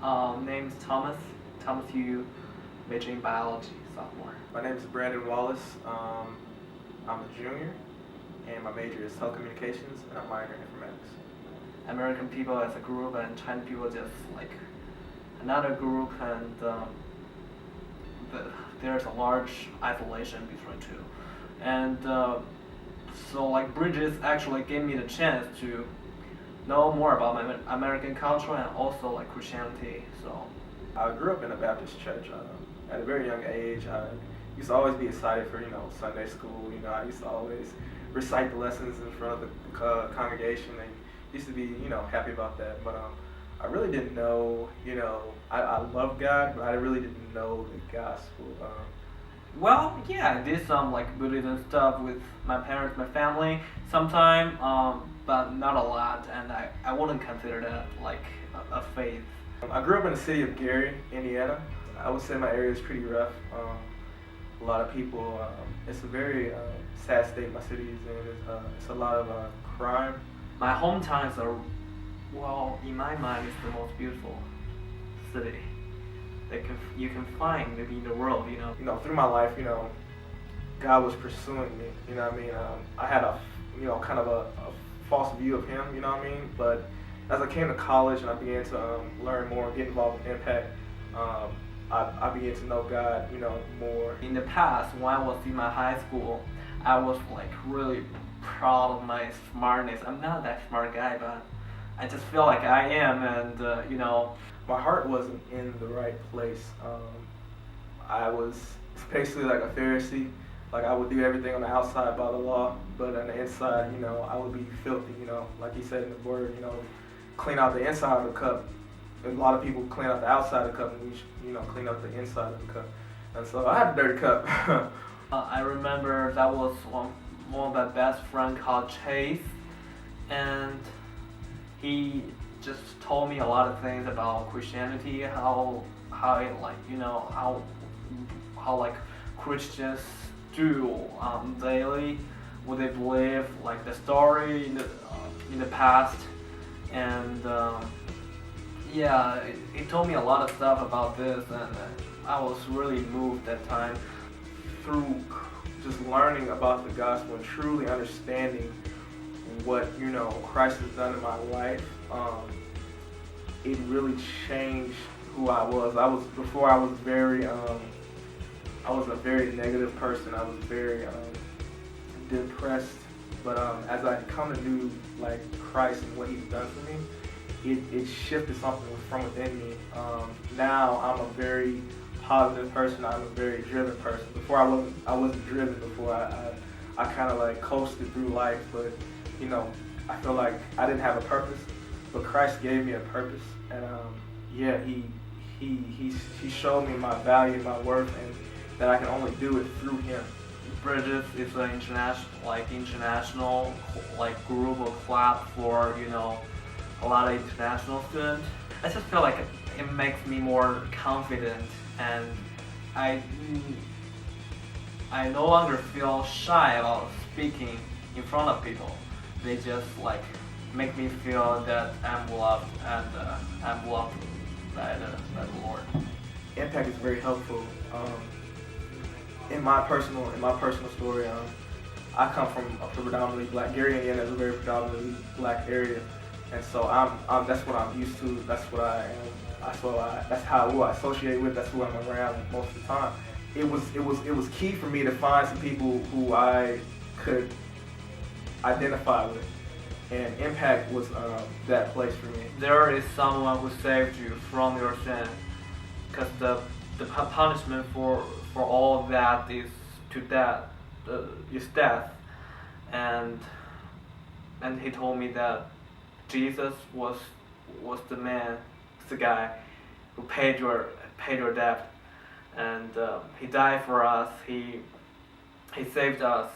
Name's Thomas. Thomas Yu, major in biology, sophomore. My name is Brandon Wallace. I'm a junior, and my major is telecommunications, and I'm minor in informatics. American people as a group and Chinese people just like another group, and there's a large isolation between two. And so like Bridges actually gave me the chance to know more about my American culture and also like Christianity. So I grew up in a Baptist church. At a very young age, I used to always be excited for Sunday school. I used to always recite the lessons in front of the congregation, and used to be happy about that. But I really didn't know. I love God, but I really didn't know the gospel. well, yeah, I did some like Buddhism stuff with my parents, my family, sometime, but not a lot, and I wouldn't consider that like a faith. I grew up in the city of Gary, Indiana. I would say my area is pretty rough. A lot of people. It's a very sad state my city is in. It's a lot of crime. My hometown is well, in my mind, it's the most beautiful city that you can find maybe in the world. Through my life, God was pursuing me. You know what I mean? I had a kind of a false view of Him. You know what I mean? But as I came to college and I began to learn more, get involved in Impact, I began to know God, more. In the past, when I was in my high school, I was like really proud of my smartness. I'm not that smart guy, but I just feel like I am, and my heart wasn't in the right place. I was basically like a Pharisee. Like I would do everything on the outside by the law, but on the inside, I would be filthy. Like He said in the Word, clean out the inside of the cup. A lot of people clean out the outside of the cup, and we clean up the inside of the cup. And so I had a dirty cup. I remember that was one of my best friend called Chase, and he just told me a lot of things about Christianity, how it like how like Christians do daily, what they believe, like the story in the past, and yeah, he told me a lot of stuff about this, and I was really moved that time. Through just learning about the gospel and truly understanding what Christ has done in my life, it really changed who I was. Before I was very I was a very negative person. I was very depressed. But as I come to know like Christ and what He's done for me, it shifted something from within me. Now I'm a very positive person. I'm a very driven person. Before I wasn't driven. Before I kind of like coasted through life, but I feel like I didn't have a purpose, but Christ gave me a purpose, and He showed me my value, my worth, and that I can only do it through Him. Bridges is an international group or club for a lot of international students. I just feel like it makes me more confident, and I no longer feel shy about speaking in front of people. They just like make me feel that I'm loved, and I'm loved by the Lord. Impact is very helpful. In my personal story, I come from a predominantly black. Gary, Indiana is a very predominantly black area, and so that's what I'm used to. That's what I am. That's who I associate with. That's who I'm around most of the time. It was key for me to find some people who I could identify with, and Impact was that place for me. There is someone who saved you from your sin, because the punishment for all of that is death, and he told me that Jesus was the guy who paid your debt, and he died for us. He saved us.